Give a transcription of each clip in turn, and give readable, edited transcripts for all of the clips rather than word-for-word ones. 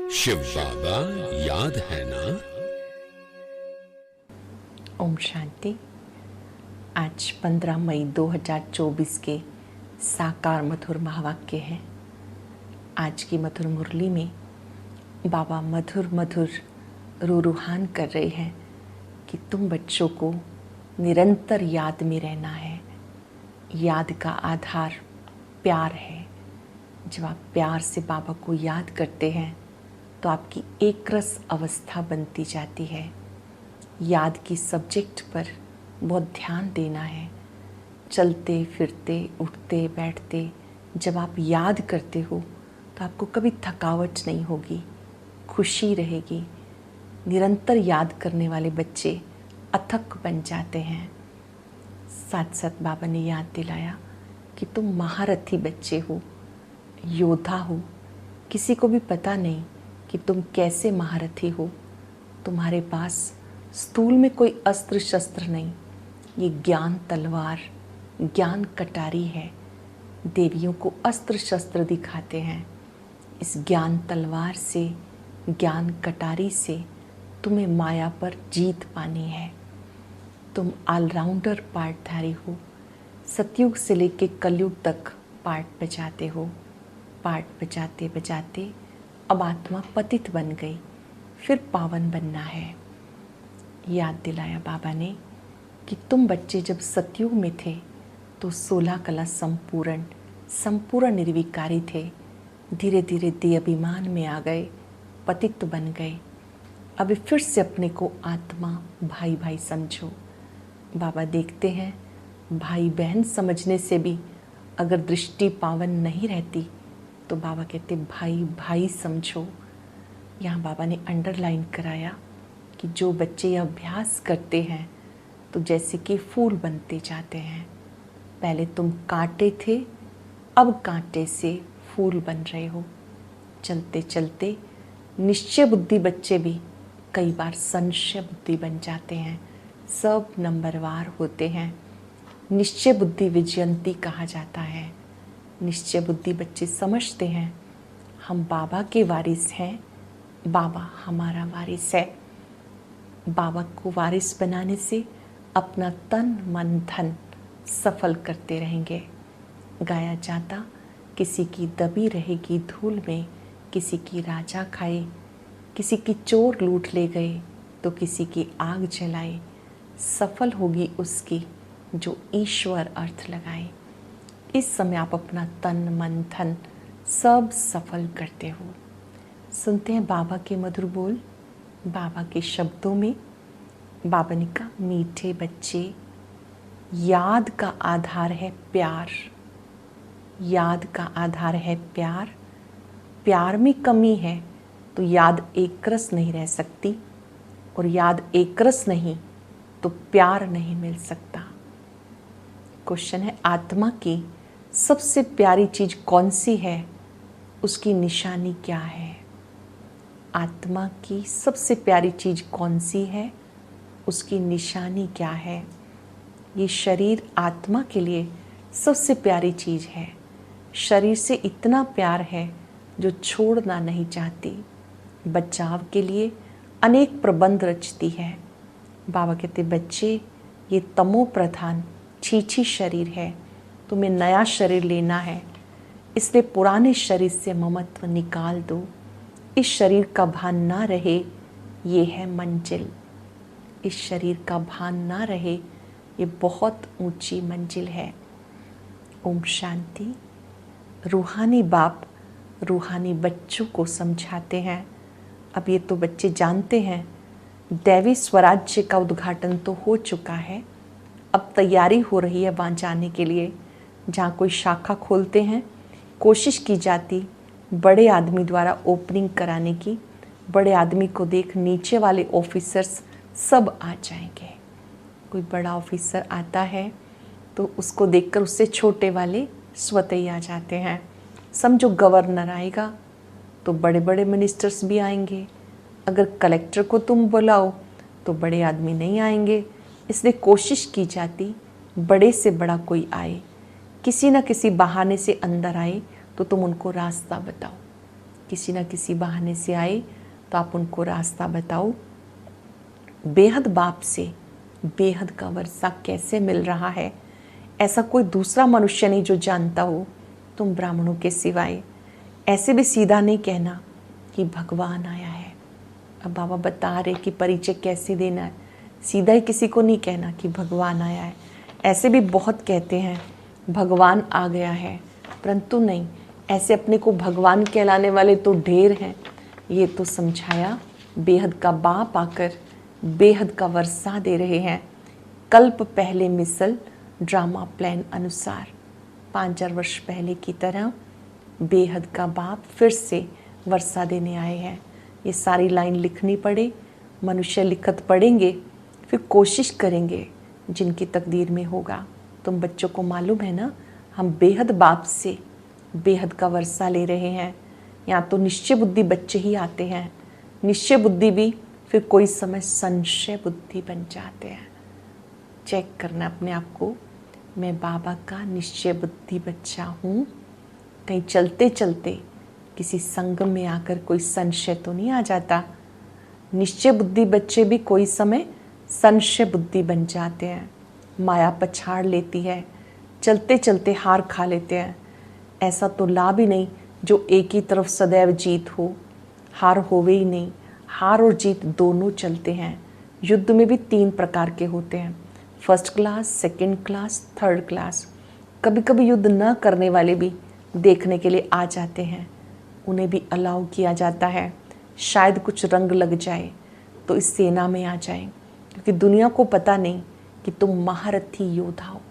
शिव बाबा याद है ना। ओम शांति। आज 15 मई 2024 के साकार मधुर महावाक्य हैं। आज की मधुर मुरली में बाबा मधुर मधुर रूहान कर रहे हैं कि तुम बच्चों को निरंतर याद में रहना है। याद का आधार प्यार है। जब आप प्यार से बाबा को याद करते हैं तो आपकी एक रस अवस्था बनती जाती है। याद की सब्जेक्ट पर बहुत ध्यान देना है। चलते फिरते उठते बैठते जब आप याद करते हो तो आपको कभी थकावट नहीं होगी, खुशी रहेगी। निरंतर याद करने वाले बच्चे अथक बन जाते हैं। साथ साथ बाबा ने याद दिलाया कि तुम महारथी बच्चे हो, योद्धा हो। किसी को भी पता नहीं कि तुम कैसे महारथी हो। तुम्हारे पास स्थूल में कोई अस्त्र शस्त्र नहीं, ये ज्ञान तलवार, ज्ञान कटारी है। देवियों को अस्त्र शस्त्र दिखाते हैं। इस ज्ञान तलवार से, ज्ञान कटारी से तुम्हें माया पर जीत पानी है। तुम ऑलराउंडर पार्टधारी हो। सतयुग से लेके कलयुग तक पार्ट बजाते हो। पार्ट बजाते बजाते अब आत्मा पतित बन गई, फिर पावन बनना है। याद दिलाया बाबा ने कि तुम बच्चे जब सतयुग में थे तो 16 कला संपूर्ण निर्विकारी थे। धीरे धीरे देह अभिमान में आ गए, पतित बन गए। अभी फिर से अपने को आत्मा भाई भाई समझो। बाबा देखते हैं भाई बहन समझने से भी अगर दृष्टि पावन नहीं रहती तो बाबा कहते भाई भाई समझो। यहाँ बाबा ने अंडरलाइन कराया कि जो बच्चे यह अभ्यास करते हैं तो जैसे कि फूल बनते जाते हैं। पहले तुम कांटे थे, अब कांटे से फूल बन रहे हो। चलते चलते निश्चय बुद्धि बच्चे भी कई बार संशय बुद्धि बन जाते हैं। सब नंबरवार होते हैं। निश्चय बुद्धि विजयंती कहा जाता है। निश्चय बुद्धि बच्चे समझते हैं हम बाबा के वारिस हैं, बाबा हमारा वारिस है। बाबा को वारिस बनाने से अपना तन मन धन सफल करते रहेंगे। गाया जाता किसी की दबी रहेगी धूल में, किसी की राजा खाए, किसी की चोर लूट ले गए तो किसी की आग जलाए। सफल होगी उसकी जो ईश्वर अर्थ लगाए। इस समय आप अपना तन मन धन सब सफल करते हो। सुनते हैं बाबा के मधुर बोल। बाबा के शब्दों में बाबा ने कहा, मीठे बच्चे, याद का आधार है प्यार। याद का आधार है प्यार। प्यार में कमी है तो याद एक रस नहीं रह सकती, और याद एक रस नहीं तो प्यार नहीं मिल सकता। क्वेश्चन है, आत्मा की सबसे प्यारी चीज कौन सी है, उसकी निशानी क्या है? आत्मा की सबसे प्यारी चीज कौन सी है, उसकी निशानी क्या है? ये शरीर आत्मा के लिए सबसे प्यारी चीज है। शरीर से इतना प्यार है जो छोड़ना नहीं चाहती। बचाव के लिए अनेक प्रबंध रचती है। बाबा कहते, बच्चे ये तमो प्रधान छीछी शरीर है, तुम्हें नया शरीर लेना है, इसलिए पुराने शरीर से ममत्व निकाल दो। इस शरीर का भान ना रहे, ये है मंजिल। इस शरीर का भान ना रहे, ये बहुत ऊंची मंजिल है। ओम शांति। रूहानी बाप रूहानी बच्चों को समझाते हैं। अब ये तो बच्चे जानते हैं, दैवी स्वराज्य का उद्घाटन तो हो चुका है। अब तैयारी हो रही है वहाँ जाने के लिए। जहाँ कोई शाखा खोलते हैं, कोशिश की जाती बड़े आदमी द्वारा ओपनिंग कराने की। बड़े आदमी को देख नीचे वाले ऑफिसर्स सब आ जाएंगे। कोई बड़ा ऑफिसर आता है तो उसको देखकर उससे छोटे वाले स्वतः ही आ जाते हैं। समझो गवर्नर आएगा तो बड़े बड़े मिनिस्टर्स भी आएंगे। अगर कलेक्टर को तुम बुलाओ तो बड़े आदमी नहीं आएंगे। इसलिए कोशिश की जाती बड़े से बड़ा कोई आए, किसी न किसी बहाने से अंदर आए तो तुम उनको रास्ता बताओ। किसी न किसी बहाने से आए तो आप उनको रास्ता बताओ। बेहद बाप से बेहद का वर्षा कैसे मिल रहा है, ऐसा कोई दूसरा मनुष्य नहीं जो जानता हो तुम ब्राह्मणों के सिवाय। ऐसे भी सीधा नहीं कहना कि भगवान आया है। अब बाबा बता रहे कि परिचय कैसे देना है। सीधा ही किसी को नहीं कहना कि भगवान आया है। ऐसे भी बहुत कहते हैं भगवान आ गया है, परंतु नहीं, ऐसे अपने को भगवान कहलाने वाले तो ढेर हैं। ये तो समझाया बेहद का बाप आकर बेहद का वर्षा दे रहे हैं। कल्प पहले मिसल ड्रामा प्लान अनुसार 5000 वर्ष पहले की तरह बेहद का बाप फिर से वर्षा देने आए हैं। ये सारी लाइन लिखनी पड़े, मनुष्य लिखत पढ़ेंगे, फिर कोशिश करेंगे जिनकी तकदीर में होगा। तुम बच्चों को मालूम है ना, हम बेहद बाप से बेहद का वर्षा ले रहे हैं। यहाँ तो निश्चय बुद्धि बच्चे ही आते हैं, निश्चय बुद्धि भी फिर कोई समय संशय बुद्धि बन जाते हैं। चेक करना अपने आप को, मैं बाबा का निश्चय बुद्धि बच्चा हूँ। कहीं चलते चलते किसी संगम में आकर कोई संशय तो नहीं आ जाता। निश्चय बुद्धि बच्चे भी कोई समय संशय बुद्धि बन जाते हैं। माया पछाड़ लेती है, चलते चलते हार खा लेते हैं। ऐसा तो लाभ ही नहीं जो एक ही तरफ सदैव जीत हो, हार होवे ही नहीं। हार और जीत दोनों चलते हैं। युद्ध में भी 3 प्रकार के होते हैं, first class, second class, third class. कभी कभी युद्ध न करने वाले भी देखने के लिए आ जाते हैं, उन्हें भी अलाउ किया जाता है। शायद कुछ रंग लग जाए तो इस सेना में आ जाए, क्योंकि दुनिया को पता नहीं कि तुम महारथी योद्धा हो।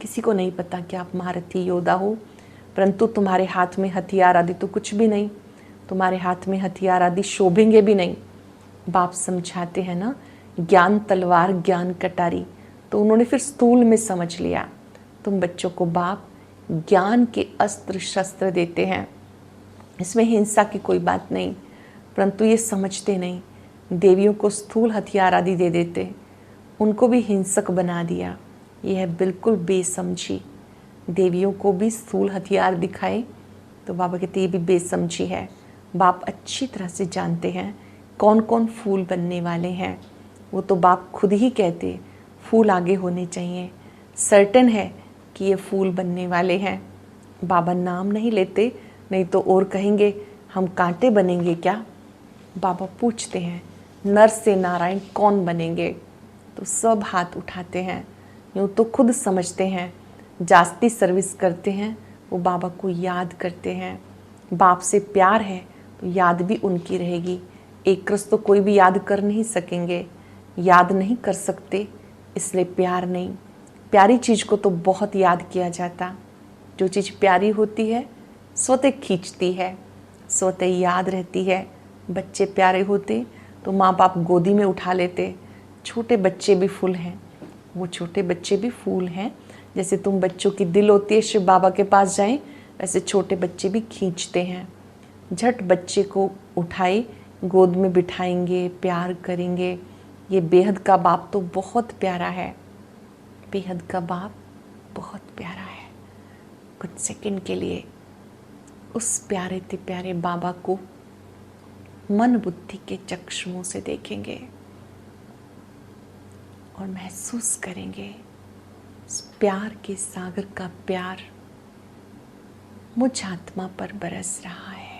किसी को नहीं पता कि आप महारथी योद्धा हो, परंतु तुम्हारे हाथ में हथियार आदि तो कुछ भी नहीं। तुम्हारे हाथ में हथियार आदि शोभेंगे भी नहीं। बाप समझाते हैं ना, ज्ञान तलवार ज्ञान कटारी, तो उन्होंने फिर स्थूल में समझ लिया। तुम बच्चों को बाप ज्ञान के अस्त्र शस्त्र देते हैं, इसमें हिंसा की कोई बात नहीं, परंतु ये समझते नहीं। देवियों को स्थूल हथियार आदि दे देते, उनको भी हिंसक बना दिया। यह है बिल्कुल बेसमझी। देवियों को भी स्थूल हथियार दिखाए तो बाबा कहते ये भी बेसमझी है। बाप अच्छी तरह से जानते हैं कौन कौन फूल बनने वाले हैं। वो तो बाप खुद ही कहते फूल आगे होने चाहिए, सर्टेन है कि ये फूल बनने वाले हैं। बाबा नाम नहीं लेते, नहीं तो और कहेंगे हम कांटे बनेंगे क्या। बाबा पूछते हैं नर से नारायण कौन बनेंगे, तो सब हाथ उठाते हैं। यूँ तो खुद समझते हैं, जास्ती सर्विस करते हैं, वो बाबा को याद करते हैं। बाप से प्यार है तो याद भी उनकी रहेगी। एक रस तो कोई भी याद कर नहीं सकेंगे, याद नहीं कर सकते, इसलिए प्यार नहीं। प्यारी चीज़ को तो बहुत याद किया जाता। जो चीज़ प्यारी होती है स्वतः खींचती है, स्वतः याद रहती है। बच्चे प्यारे होते तो माँ बाप गोदी में उठा लेते। छोटे बच्चे भी फूल हैं, वो छोटे बच्चे भी फूल हैं। जैसे तुम बच्चों की दिल होती है शिव बाबा के पास जाएं, वैसे छोटे बच्चे भी खींचते हैं। झट बच्चे को उठाए गोद में बिठाएंगे, प्यार करेंगे। ये बेहद का बाप तो बहुत प्यारा है, बेहद का बाप बहुत प्यारा है। कुछ सेकंड के लिए उस प्यारे ते प्यारे बाबा को मन बुद्धि के चक्षुओं से देखेंगे और महसूस करेंगे उस प्यार के सागर का प्यार मुझ आत्मा पर बरस रहा है।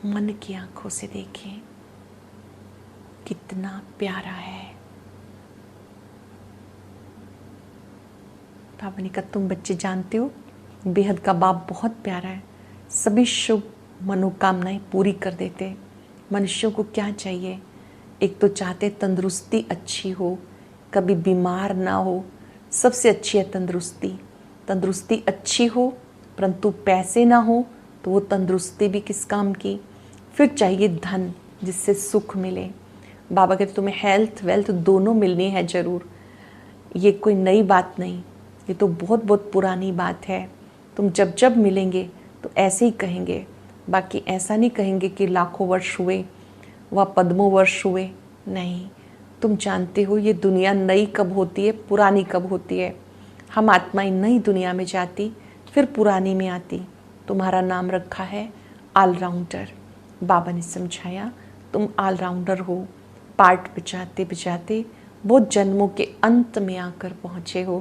मन की आंखों से देखें कितना प्यारा है। बाबा ने कहा तुम बच्चे जानते हो बेहद का बाप बहुत प्यारा है, सभी शुभ मनोकामनाएं पूरी कर देते। मनुष्यों को क्या चाहिए, एक तो चाहते तंदुरुस्ती अच्छी हो, कभी बीमार ना हो। सबसे अच्छी है तंदुरुस्ती। तंदुरुस्ती अच्छी हो परंतु पैसे ना हो तो वो तंदुरुस्ती भी किस काम की। फिर चाहिए धन जिससे सुख मिले। बाबा कहते तुम्हें हेल्थ वेल्थ दोनों मिलनी है ज़रूर। ये कोई नई बात नहीं, ये तो बहुत बहुत पुरानी बात है। तुम जब जब मिलेंगे तो ऐसे ही कहेंगे, बाकी ऐसा नहीं कहेंगे कि लाखों वर्ष हुए व पद्मों वर्ष हुए। नहीं, तुम जानते हो ये दुनिया नई कब होती है, पुरानी कब होती है। हम आत्माएं नई दुनिया में जाती, फिर पुरानी में आती। तुम्हारा नाम रखा है ऑलराउंडर। बाबा ने समझाया तुम ऑलराउंडर हो। पार्ट बजाते बजाते बहुत जन्मों के अंत में आकर पहुँचे हो।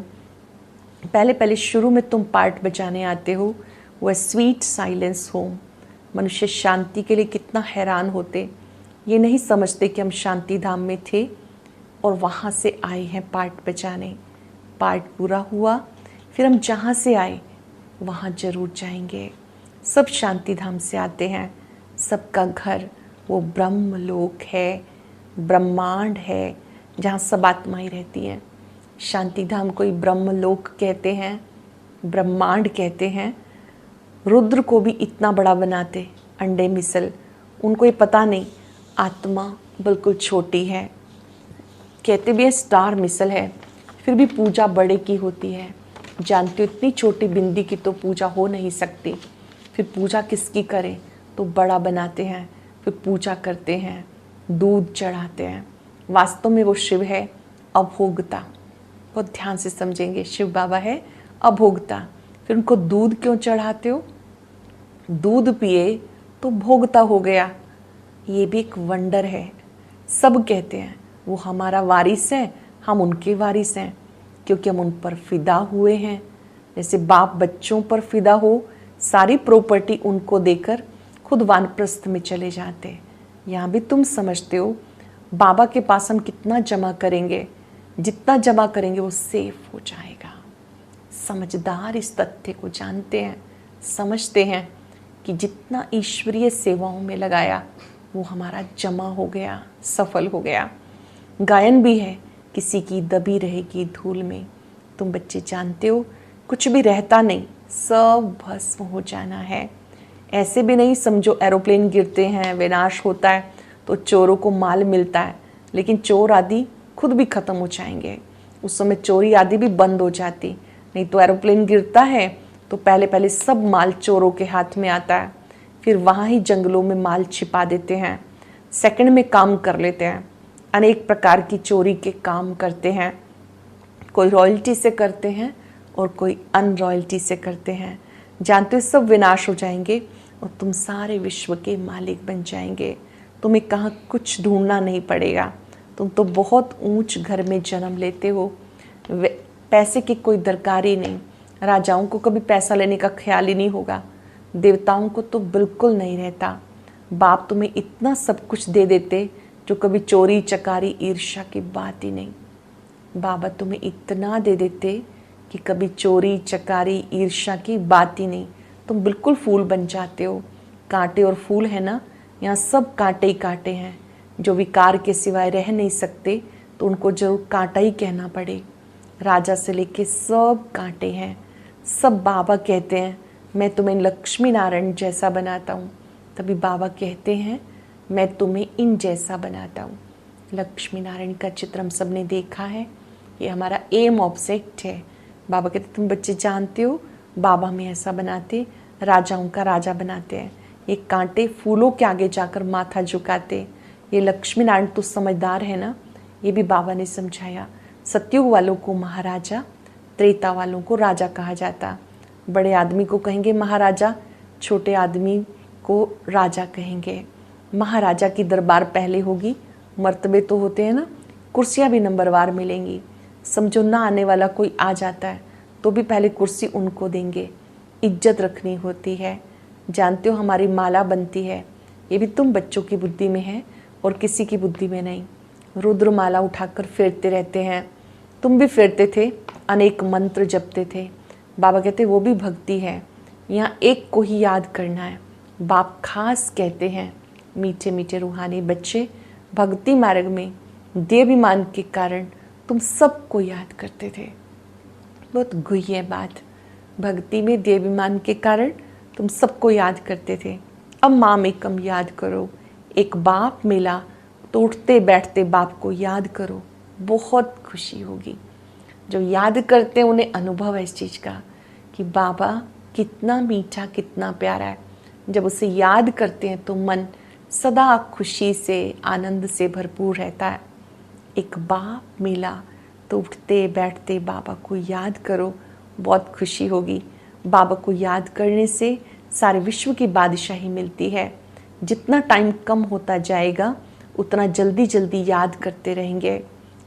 पहले पहले शुरू में तुम पार्ट बजाने आते हो, वह स्वीट साइलेंस होम। मनुष्य शांति के लिए कितना हैरान होते, ये नहीं समझते कि हम शांति धाम में थे और वहाँ से आए हैं पार्ट बजाने। पार्ट पूरा हुआ, फिर हम जहाँ से आए वहाँ जरूर जाएंगे। सब शांति धाम से आते हैं। सबका घर वो ब्रह्म लोक है, ब्रह्मांड है, जहाँ सब आत्माएं रहती हैं। शांति धाम कोई ब्रह्म लोक कहते हैं, ब्रह्मांड कहते हैं। रुद्र को भी इतना बड़ा बनाते, अंडे मिसल। उनको ये पता नहीं आत्मा बिल्कुल छोटी है। कहते भी है स्टार मिसल है, फिर भी पूजा बड़े की होती है। जानते हो इतनी छोटी बिंदी की तो पूजा हो नहीं सकती। फिर पूजा किसकी करें, तो बड़ा बनाते हैं, फिर पूजा करते हैं, दूध चढ़ाते हैं। वास्तव में वो शिव है अभोगता। बहुत ध्यान से समझेंगे, शिव बाबा है अभोगता। फिर उनको दूध क्यों चढ़ाते हो, दूध पिए तो भोगता हो गया। ये भी एक वंडर है। सब कहते हैं वो हमारा वारिस है, हम उनके वारिस हैं, क्योंकि हम उन पर फिदा हुए हैं। जैसे बाप बच्चों पर फिदा हो, सारी प्रॉपर्टी उनको देकर खुद वानप्रस्थ में चले जाते। यहाँ भी तुम समझते हो बाबा के पास हम कितना जमा करेंगे, जितना जमा करेंगे वो सेफ हो जाएगा। समझदार इस तथ्य को जानते हैं, समझते हैं कि जितना ईश्वरीय सेवाओं में लगाया वो हमारा जमा हो गया, सफल हो गया। गायन भी है, किसी की दबी रहेगी धूल में। तुम बच्चे जानते हो कुछ भी रहता नहीं, सब भस्म हो जाना है। ऐसे भी नहीं समझो एरोप्लेन गिरते हैं, विनाश होता है तो चोरों को माल मिलता है, लेकिन चोर आदि खुद भी खत्म हो जाएंगे। उस समय चोरी आदि भी बंद हो जाती। नहीं तो एरोप्लेन गिरता है तो पहले पहले सब माल चोरों के हाथ में आता है, फिर वहाँ ही जंगलों में माल छिपा देते हैं, सेकंड में काम कर लेते हैं। अनेक प्रकार की चोरी के काम करते हैं, कोई रॉयल्टी से करते हैं और कोई अनरॉयल्टी से करते हैं। जानते हो सब विनाश हो जाएंगे और तुम सारे विश्व के मालिक बन जाएंगे। तुम्हें कहाँ कुछ ढूंढना नहीं पड़ेगा। तुम तो बहुत ऊंच घर में जन्म लेते हो, पैसे की कोई दरकार ही नहीं। राजाओं को कभी पैसा लेने का ख्याल ही नहीं होगा, देवताओं को तो बिल्कुल नहीं रहता। बाप तुम्हें इतना सब कुछ दे देते जो कभी चोरी चकारी ईर्ष्या की बात ही नहीं। बाबा तुम्हें इतना दे देते कि कभी चोरी चकारी ईर्ष्या की बात ही नहीं। तुम बिल्कुल फूल बन जाते हो। कांटे और फूल है ना, यहाँ सब कांटे ही कांटे हैं। जो विकार के सिवाय रह नहीं सकते तो उनको जरूर कांटा ही कहना पड़े। राजा से लेके सब कांटे हैं। सब बाबा कहते हैं मैं तुम्हें लक्ष्मी नारायण जैसा बनाता हूँ, तभी बाबा कहते हैं मैं तुम्हें इन जैसा बनाता हूँ। लक्ष्मी नारायण का चित्र हम सब ने देखा है, ये हमारा एम ऑब्जेक्ट है। बाबा कहते तुम बच्चे जानते हो बाबा हमें ऐसा बनाते, राजाओं का राजा बनाते हैं। ये कांटे फूलों के आगे जाकर माथा झुकाते। ये लक्ष्मी नारायण तो समझदार है ना, ये भी बाबा ने समझाया। सतयुग वालों को महाराजा, त्रेता वालों को राजा कहा जाता। बड़े आदमी को कहेंगे महाराजा, छोटे आदमी को राजा कहेंगे। महाराजा की दरबार पहले होगी, मर्तबे तो होते हैं ना, कुर्सियाँ भी नंबरवार मिलेंगी। समझो ना आने वाला कोई आ जाता है तो भी पहले कुर्सी उनको देंगे। इज्जत रखनी होती है। जानते हो हमारी माला बनती है, ये भी तुम बच्चों की बुद्धि में है और किसी की बुद्धि में नहीं। रुद्र माला उठाकर फेरते रहते हैं, तुम भी फेरते थे, अनेक मंत्र जपते थे। बाबा कहते वो भी भक्ति है। यहाँ एक को ही याद करना है। बाप खास कहते हैं मीठे मीठे रूहानी बच्चे, भक्ति मार्ग में देवाभिमान के कारण तुम सबको याद करते थे। बहुत गुह्य बात, भक्ति में देवाभिमान के कारण तुम सबको याद करते थे। अब माम एकम याद करो। एक बाप मिला तो उठते बैठते बाप को याद करो, बहुत खुशी होगी। जो याद करते हैं उन्हें अनुभव है इस चीज़ का कि बाबा कितना मीठा कितना प्यारा है। जब उसे याद करते हैं तो मन सदा खुशी से आनंद से भरपूर रहता है। एक बाप मिला तो उठते बैठते बाबा को याद करो, बहुत खुशी होगी। बाबा को याद करने से सारे विश्व की बादशाही मिलती है। जितना टाइम कम होता जाएगा उतना जल्दी जल्दी याद करते रहेंगे,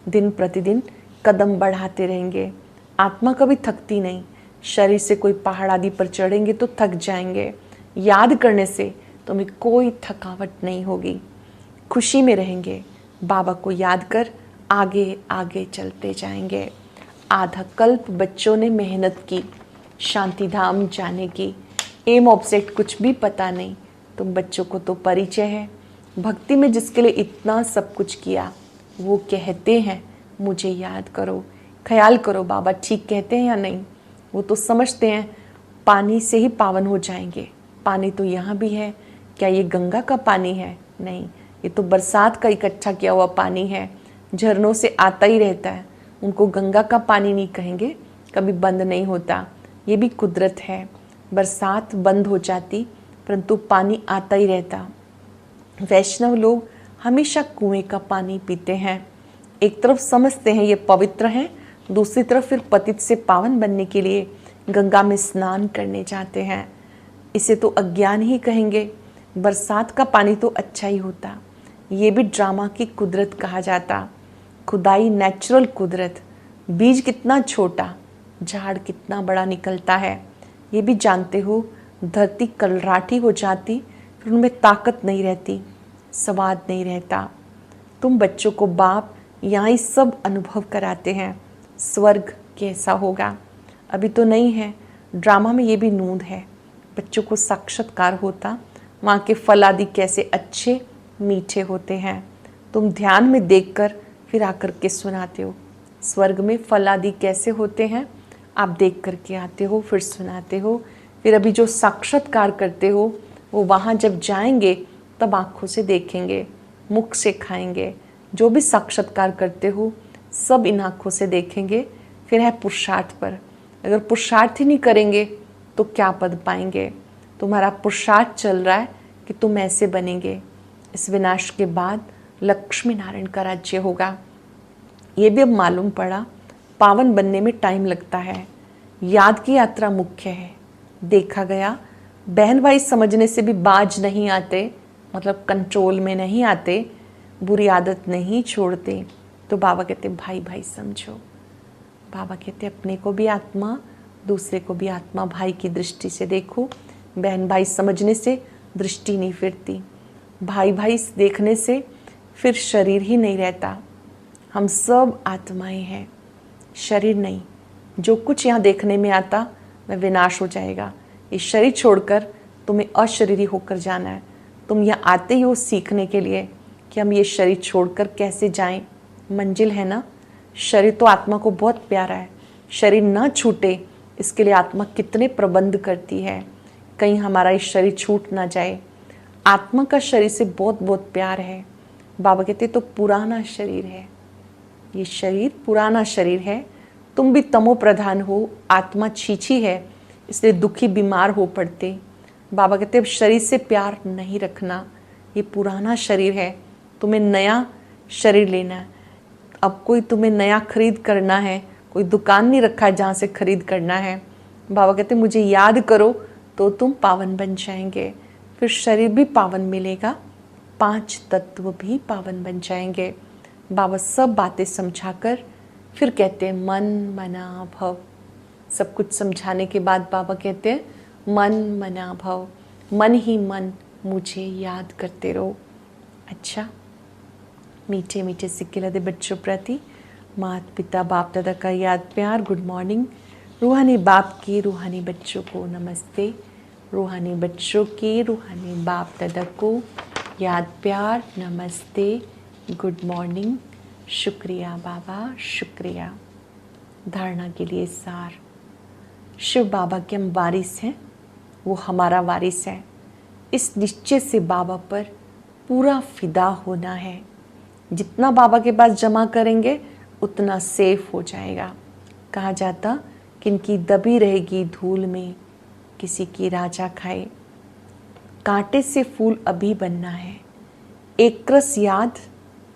दिन प्रतिदिन कदम बढ़ाते रहेंगे। आत्मा कभी थकती नहीं। शरीर से कोई पहाड़ आदि पर चढ़ेंगे तो थक जाएंगे, याद करने से तुम्हें कोई थकावट नहीं होगी, खुशी में रहेंगे। बाबा को याद कर आगे आगे चलते जाएंगे। आधा कल्प बच्चों ने मेहनत की शांति धाम जाने की, एम ऑब्जेक्ट कुछ भी पता नहीं। तुम बच्चों को तो परिचय है भक्ति में जिसके लिए इतना सब कुछ किया, वो कहते हैं मुझे याद करो। ख्याल करो बाबा ठीक कहते हैं या नहीं। वो तो समझते हैं पानी से ही पावन हो जाएंगे। पानी तो यहाँ भी है, क्या ये गंगा का पानी है? नहीं, ये तो बरसात का इकट्ठा किया हुआ पानी है, झरनों से आता ही रहता है। उनको गंगा का पानी नहीं कहेंगे, कभी बंद नहीं होता। ये भी कुदरत है। बरसात बंद हो जाती परंतु पानी आता ही रहता। वैष्णव लोग हमेशा कुएं का पानी पीते हैं। एक तरफ समझते हैं ये पवित्र है, दूसरी तरफ फिर पतित से पावन बनने के लिए गंगा में स्नान करने जाते हैं। इसे तो अज्ञान ही कहेंगे। बरसात का पानी तो अच्छा ही होता। ये भी ड्रामा की कुदरत कहा जाता। खुदाई नेचुरल कुदरत। बीज कितना छोटा, झाड़ कितना बड़ा निकलता है, ये भी जानते हो। धरती कलराठी हो जाती, फिर उनमें ताकत नहीं रहती, स्वाद नहीं रहता। तुम बच्चों को बाप यहाँ ही सब अनुभव कराते हैं। स्वर्ग कैसा होगा अभी तो नहीं है, ड्रामा में ये भी नूंद है। बच्चों को साक्षात्कार होता, वहाँ के फल आदि कैसे अच्छे मीठे होते हैं। तुम ध्यान में देखकर फिर आकर के सुनाते हो। स्वर्ग में फल आदि कैसे होते हैं आप देख करके आते हो, फिर सुनाते हो। फिर अभी जो साक्षात्कार करते हो वो वहाँ जब जाएंगे तब आँखों से देखेंगे, मुख से खाएंगे। जो भी साक्षात्कार करते हो सब इन आँखों से देखेंगे। फिर है पुरुषार्थ पर। अगर पुरुषार्थ ही नहीं करेंगे तो क्या पद पाएंगे। तुम्हारा पुरुषार्थ चल रहा है कि तुम ऐसे बनेंगे। इस विनाश के बाद लक्ष्मी नारायण का राज्य होगा। ये भी अब मालूम पड़ा, पावन बनने में टाइम लगता है। याद की यात्रा मुख्य है। देखा गया बहन भाई समझने से भी बाज नहीं आते, मतलब कंट्रोल में नहीं आते, बुरी आदत नहीं छोड़ते। तो बाबा कहते भाई भाई समझो। बाबा कहते अपने को भी आत्मा, दूसरे को भी आत्मा, भाई की दृष्टि से देखो। बहन भाई समझने से दृष्टि नहीं फिरती, भाई भाई देखने से फिर शरीर ही नहीं रहता। हम सब आत्माएं हैं, शरीर नहीं। जो कुछ यहाँ देखने में आता वह विनाश हो जाएगा। इस शरीर छोड़कर तुम्हें अशरीरी होकर जाना है। तुम यहाँ आते ही हो सीखने के लिए कि हम ये शरीर छोड़कर कैसे जाएं। मंजिल है ना। शरीर तो आत्मा को बहुत प्यारा है, शरीर ना छूटे इसके लिए आत्मा कितने प्रबंध करती है, कहीं हमारा ये शरीर छूट ना जाए। आत्मा का शरीर से बहुत बहुत प्यार है। बाबा कहते तो पुराना शरीर है, ये शरीर पुराना शरीर है। तुम भी तमो प्रधान हो, आत्मा छीछी है, इसलिए दुखी बीमार हो पड़ते। बाबा कहते अब शरीर से प्यार नहीं रखना, ये पुराना शरीर है, तुम्हें नया शरीर लेना है। अब कोई तुम्हें नया खरीद करना है, कोई दुकान नहीं रखा है जहाँ से खरीद करना है। बाबा कहते मुझे याद करो तो तुम पावन बन जाएंगे। फिर शरीर भी पावन मिलेगा, 5 तत्व भी पावन बन जाएंगे। बाबा सब बातें समझाकर फिर कहते हैं मन मना भव। सब कुछ समझाने के बाद बाबा कहते हैं मन मना भव, मन ही मन मुझे याद करते रहो। अच्छा, मीठे मीठे सिक्के लदे बच्चों प्रति माता पिता बाप दादा का याद प्यार, गुड मॉर्निंग। रूहानी बाप की रूहानी बच्चों को नमस्ते। रूहानी बच्चों की रूहानी बाप दादा को याद प्यार, नमस्ते, गुड मॉर्निंग। शुक्रिया बाबा, शुक्रिया। धारणा के लिए सार। शिव बाबा के हम वारिस हैं, वो हमारा वारिस है। इस निश्चय से बाबा पर पूरा फिदा होना है। जितना बाबा के पास जमा करेंगे उतना सेफ हो जाएगा। कहा जाता कि इनकी दबी रहेगी धूल में, किसी की राजा खाए। कांटे से फूल अभी बनना है। एक रस याद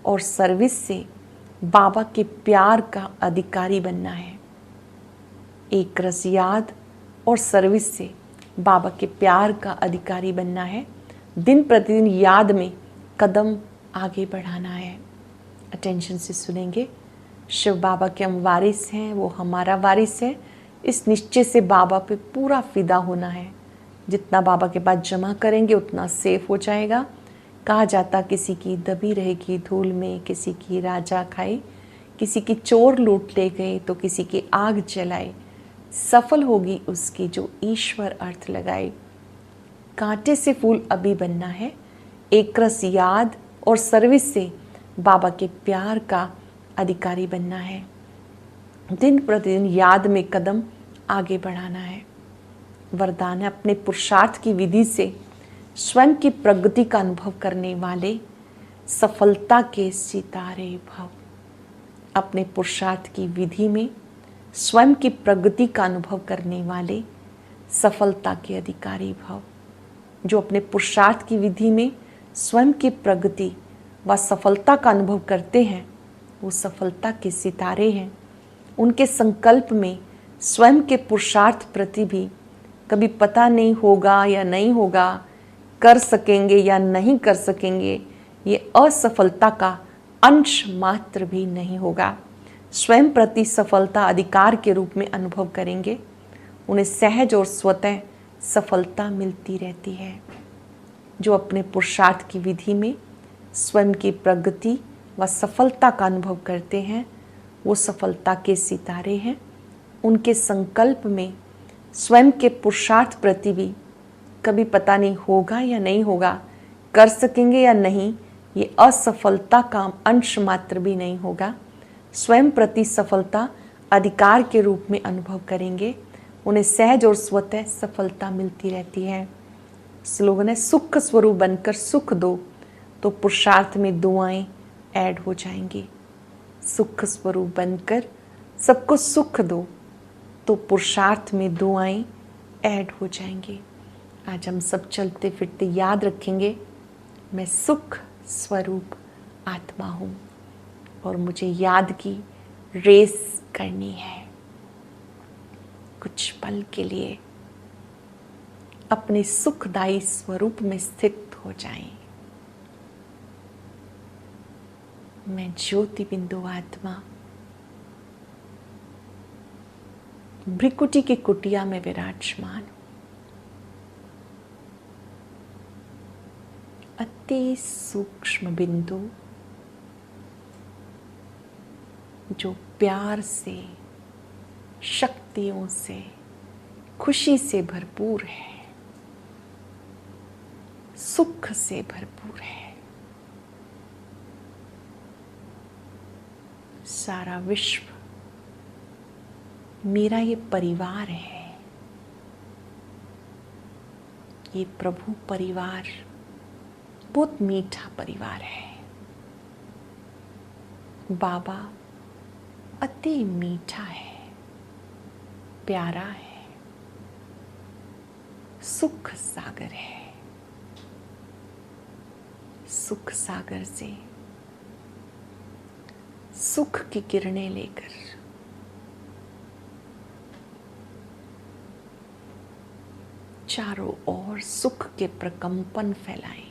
और सर्विस से बाबा के प्यार का अधिकारी बनना है। एक रस याद और सर्विस से बाबा के प्यार का अधिकारी बनना है। दिन प्रतिदिन याद में कदम आगे बढ़ाना है। अटेंशन से सुनेंगे। शिव बाबा के हम वारिस हैं, वो हमारा वारिस है। इस निश्चय से बाबा पे पूरा फिदा होना है। जितना बाबा के पास जमा करेंगे उतना सेफ हो जाएगा। कहा जाता किसी की दबी रहेगी धूल में, किसी की राजा खाई, किसी की चोर लूट ले गए तो किसी की आग जलाए। सफल होगी उसकी जो ईश्वर अर्थ लगाए। कांटे से फूल अभी बनना है। एक रस याद और सर्विस से बाबा के प्यार का अधिकारी बनना है। दिन प्रतिदिन याद में कदम आगे बढ़ाना है। वरदान है अपने पुरुषार्थ की विधि से स्वयं की प्रगति का अनुभव करने वाले सफलता के सितारे भव। अपने पुरुषार्थ की विधि में स्वयं की प्रगति का अनुभव करने वाले सफलता के अधिकारी भव। जो अपने पुरुषार्थ की विधि में स्वयं की प्रगति व सफलता का अनुभव करते हैं वो सफलता के सितारे हैं। उनके संकल्प में स्वयं के पुरुषार्थ प्रति भी कभी पता नहीं होगा या नहीं होगा, कर सकेंगे या नहीं कर सकेंगे, ये असफलता का अंश मात्र भी नहीं होगा। स्वयं प्रति सफलता अधिकार के रूप में अनुभव करेंगे। उन्हें सहज और स्वतः सफलता मिलती रहती है। जो अपने पुरुषार्थ की विधि में स्वयं की प्रगति व सफलता का अनुभव करते हैं वो सफलता के सितारे हैं। उनके संकल्प में स्वयं के पुरुषार्थ प्रति भी कभी पता नहीं होगा या नहीं होगा, कर सकेंगे या नहीं, ये असफलता का अंश मात्र भी नहीं होगा। स्वयं प्रति सफलता अधिकार के रूप में अनुभव करेंगे। उन्हें सहज और स्वतः सफलता मिलती रहती है। स्लोगन है सुख स्वरूप बनकर सुख दो तो पुरुषार्थ में दुआएं ऐड हो जाएंगी। सुख स्वरूप बनकर सबको सुख दो तो पुरुषार्थ में दुआएं ऐड हो जाएंगी। आज हम सब चलते फिरते याद रखेंगे मैं सुख स्वरूप आत्मा हूँ और मुझे याद की रेस करनी है। कुछ पल के लिए अपने सुखदायी स्वरूप में स्थित हो जाएं। मैं ज्योति बिंदु आत्मा भ्रिकुटी की कुटिया में विराजमान हूं। अति सूक्ष्म बिंदु जो प्यार से, शक्तियों से, खुशी से भरपूर है, सुख से भरपूर है। सारा विश्व मेरा ये परिवार है। ये प्रभु परिवार बहुत मीठा परिवार है। बाबा अति मीठा है, प्यारा है, सुख सागर है। सुख सागर से सुख की किरणें लेकर चारों ओर सुख के प्रकंपन फैलाएं।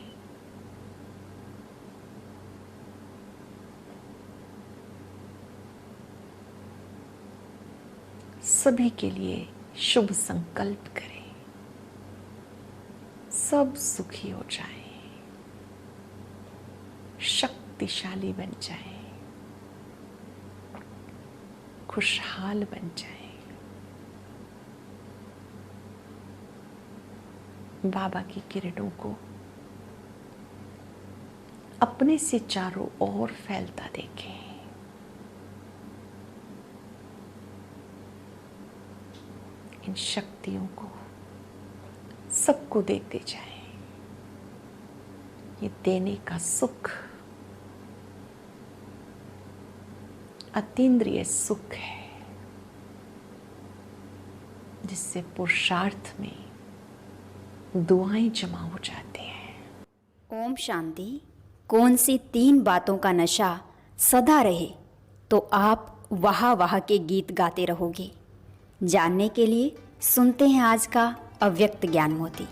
सभी के लिए शुभ संकल्प करें। सब सुखी हो जाएं, शक्तिशाली बन जाएं, खुशहाल बन जाएं। बाबा की किरणों को अपने से चारों ओर फैलता देखें। इन शक्तियों को सबको देते जाएं। ये देने का सुख अतीन्द्रिय सुख है जिससे पुरुषार्थ में दुआएं जमा हो जाती हैं। ओम शांति। कौन सी 3 बातों का नशा सदा रहे तो आप वाह वाह के गीत गाते रहोगे। जानने के लिए सुनते हैं आज का अव्यक्त ज्ञान मोती।